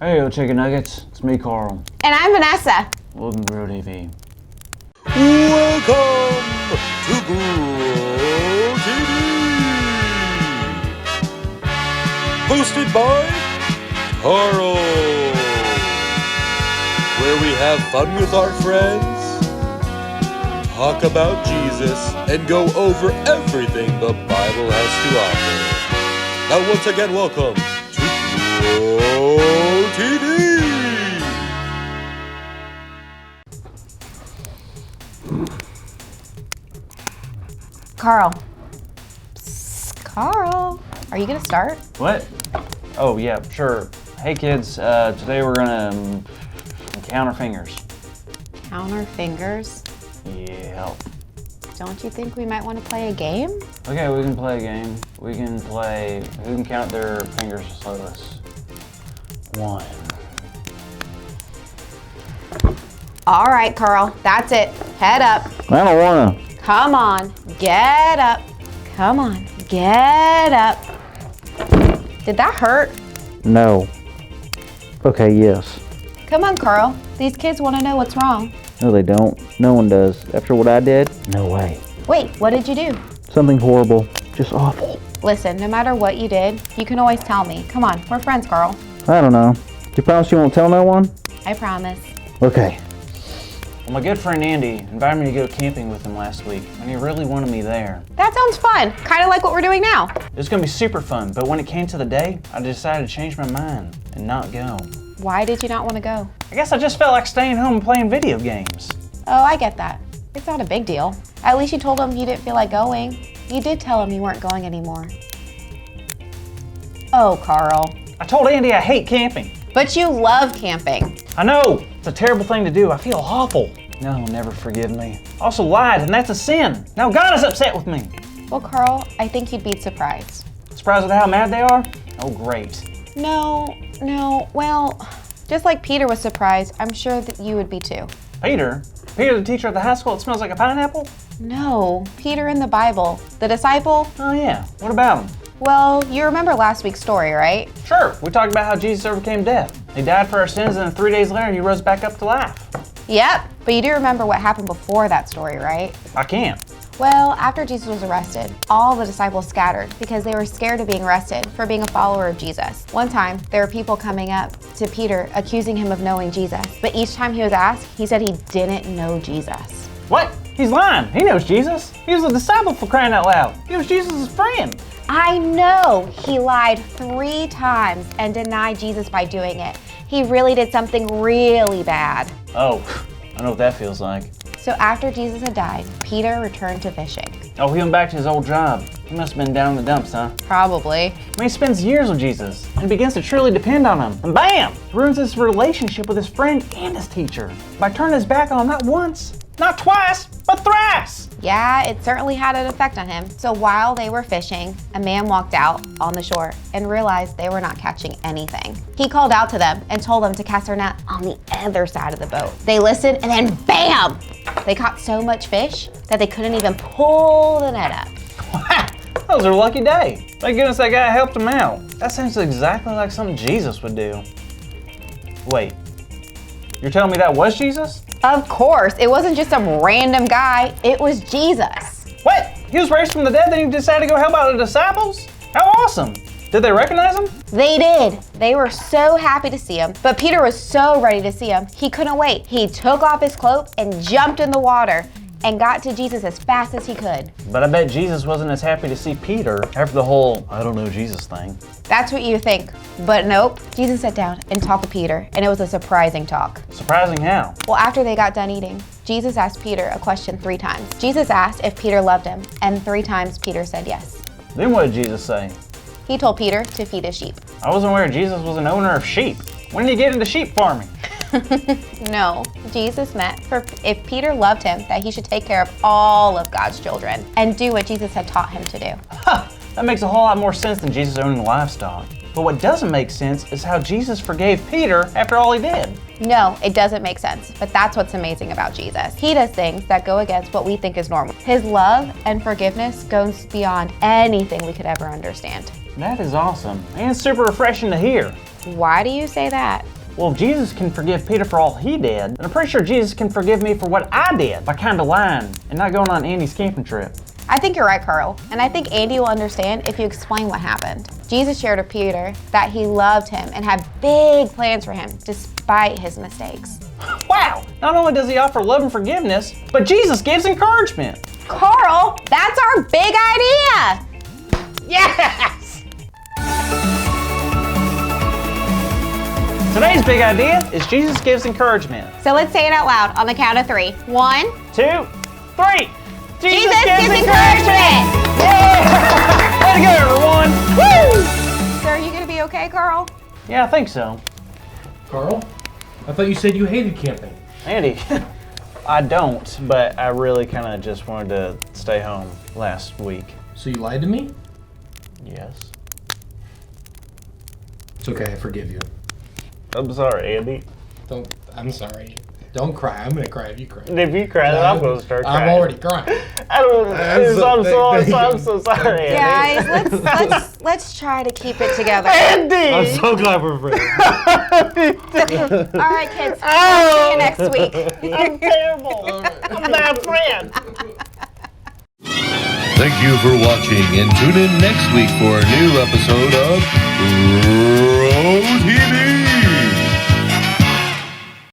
Hey, yo, chicken nuggets. It's me, Carl. And I'm Vanessa. Welcome to Grow TV. Welcome to Grow TV. Hosted by Carl. Where we have fun with our friends, talk about Jesus, and go over everything the Bible has to offer. Now once again, welcome to Grow TV. Carl. Psst, Carl. Are you gonna start? What? Oh, yeah, sure. Hey, kids. Today we're gonna count our fingers. Count our fingers? Yeah. Don't you think we might want to play a game? Okay, we can play a game. We can play. Who can count their fingers the slowest? 1. All right, Carl. That's it. Head up. I don't wanna. Come on. Get up. Come on. Get up. Did that hurt? No. Okay, yes. Come on, Carl. These kids want to know what's wrong. No, they don't. No one does. After what I did, no way. Wait, what did you do? Something horrible. Just awful. Listen, no matter what you did, you can always tell me. Come on, we're friends, Carl. I don't know. You promise you won't tell no one? I promise. Okay. Well, my good friend Andy invited me to go camping with him last week, and he really wanted me there. That sounds fun. Kind of like what we're doing now. It was gonna be super fun, but when it came to the day, I decided to change my mind and not go. Why did you not want to go? I guess I just felt like staying home and playing video games. Oh, I get that. It's not a big deal. At least you told him you didn't feel like going. You did tell him you weren't going anymore. Oh, Carl. I told Andy I hate camping. But you love camping. I know, it's a terrible thing to do. I feel awful. No, he'll never forgive me. I also lied, and that's a sin. Now God is upset with me. Well, Carl, I think you'd be surprised. Surprised at how mad they are? Oh, great. No. Well, just like Peter was surprised, I'm sure that you would be too. Peter? Peter, the teacher at the high school that smells like a pineapple? No, Peter in the Bible. The disciple? Oh yeah, what about him? Well, you remember last week's story, right? Sure, we talked about how Jesus overcame death. He died for our sins, and then 3 days later, he rose back up to life. Yep, but you do remember what happened before that story, right? I can't. Well, after Jesus was arrested, all the disciples scattered because they were scared of being arrested for being a follower of Jesus. One time, there were people coming up to Peter accusing him of knowing Jesus, but each time he was asked, he said he didn't know Jesus. What? He's lying. He knows Jesus. He was a disciple, for crying out loud. He was Jesus' friend. I know he lied 3 times and denied Jesus by doing it. He really did something really bad. Oh, I know what that feels like. So after Jesus had died, Peter returned to fishing. Oh, he went back to his old job. He must have been down in the dumps, huh? Probably. I mean, he spends years with Jesus and begins to truly depend on him. And bam! Ruins his relationship with his friend and his teacher by turning his back on him not once, not twice, but thrice. Yeah, it certainly had an effect on him. So while they were fishing, a man walked out on the shore and realized they were not catching anything. He called out to them and told them to cast their net on the other side of the boat. They listened and then bam! They caught so much fish that they couldn't even pull the net up. Wow, that was their lucky day. Thank goodness that guy helped him out. That sounds exactly like something Jesus would do. Wait, you're telling me that was Jesus? Of course, it wasn't just some random guy, it was Jesus. What? He was raised from the dead, then he decided to go help out the disciples? How awesome! Did they recognize him? They did. They were so happy to see him, but Peter was so ready to see him, he couldn't wait. He took off his cloak and jumped in the water and got to Jesus as fast as he could. But I bet Jesus wasn't as happy to see Peter after the whole I don't know Jesus thing. That's what you think, but nope. Jesus sat down and talked to Peter, and it was a surprising talk. Surprising how? Well, after they got done eating, Jesus asked Peter a question 3 times. Jesus asked if Peter loved him, and 3 times Peter said yes. Then what did Jesus say? He told Peter to feed his sheep. I wasn't aware Jesus was an owner of sheep. When did he get into sheep farming? No, Jesus meant for if Peter loved him, that he should take care of all of God's children and do what Jesus had taught him to do. Ha! That makes a whole lot more sense than Jesus owning livestock. But what doesn't make sense is how Jesus forgave Peter after all he did. No, it doesn't make sense, but that's what's amazing about Jesus. He does things that go against what we think is normal. His love and forgiveness goes beyond anything we could ever understand. That is awesome and super refreshing to hear. Why do you say that? Well, if Jesus can forgive Peter for all he did, then I'm pretty sure Jesus can forgive me for what I did by kind of lying and not going on Andy's camping trip. I think you're right, Carl, and I think Andy will understand if you explain what happened. Jesus shared with Peter that he loved him and had big plans for him despite his mistakes. Wow! Not only does he offer love and forgiveness, but Jesus gives encouragement. Carl, that's our big idea! Yes! Today's big idea is Jesus gives encouragement. So let's say it out loud on the count of 3. 1, 2, 3. Jesus gives encouragement! Yeah! Way to go, everyone! Woo! So are you gonna be okay, Carl? Yeah, I think so. Carl, I thought you said you hated camping. Andy, I don't, but I really kind of just wanted to stay home last week. So you lied to me? Yes. It's okay, I forgive you. I'm sorry, Andy. I'm sorry. Don't cry. I'm gonna cry if you cry. If you cry, then I'm gonna start crying. I'm already crying. I don't know. I'm so sorry, Andy. Guys, let's try to keep it together. Andy! I'm so glad we're friends. All right, kids. I'll see you next week. I'm terrible. I'm a bad friend. Thank you for watching, and tune in next week for a new episode of Pro TV.